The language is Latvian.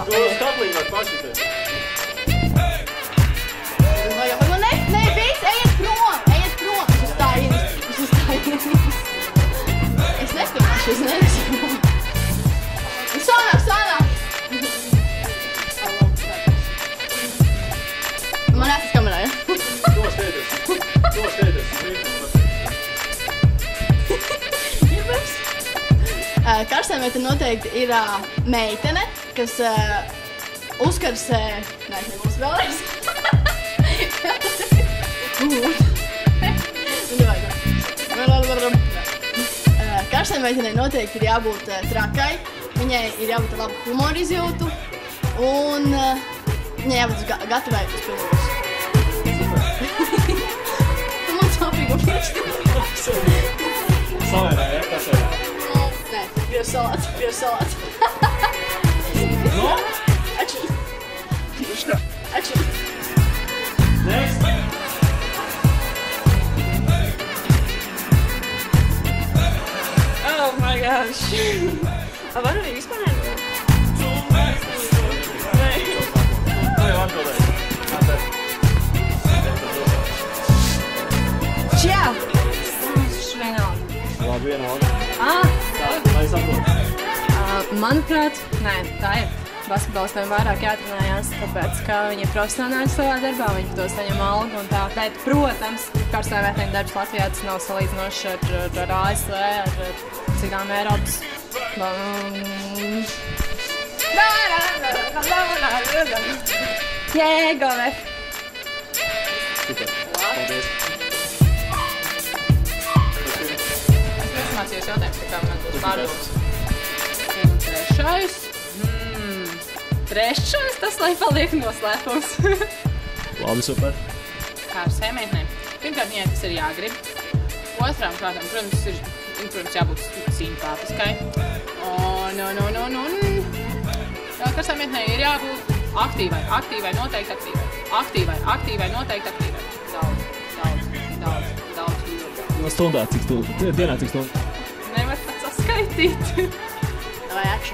Tu uz kapliņu var pašitēt. Nē, viss, ejiet prom! Es uz tā ienis. Es nespēju, es neesmu. Sanāk! Man jāsas kamerā, ja? To stēties. Karstai meitene noteikti ir meitene, kas uzkars... Nē, nebūs vēlreiz. Karstai meitenei noteikti ir jābūt trakai, viņai ir jābūt labu humoru izjūtu un viņai jābūt gatavai uz pilnības. Tu man sāpīgu priekšstību. Savērā, ja? Kā savērā? Nē, griež salāts. No? Ačī. Tieši tā. Ačī. Next. Oh my gosh. Varu arī vispār nevar? To jau atbildēju. Čau! Vienalga. Labi, vienalga. Tā, lai saprot. Manuprāt, nē, tā ir. Basketbolistiem vairāk jātrenējās, tāpēc, ka viņi ir profesionāļi savā darbā, viņi par to saņem algu un tā. Bet, protams, karstai meiteņu darbs Latvijā tas nav salīdzinošs ar ASV, ar citām Eiropas. Jēgove! Super. Paldies. Es nesamācījos jautājums, tā kā man būs pārdoms. Un trešais. Trešais, tas lai paliek noslēpums. Labi, super. Karstai meitenei. Pirmkārt, viņai tas ir jāgrib. Otrām kārtām, protams, jābūt simpātiskai. Karstai meitenei ir jābūt aktīvai, noteikti aktīvai. Daudz. No stundā, dienā cik stundu? Nevar pat saskaitīt. Vai akšu.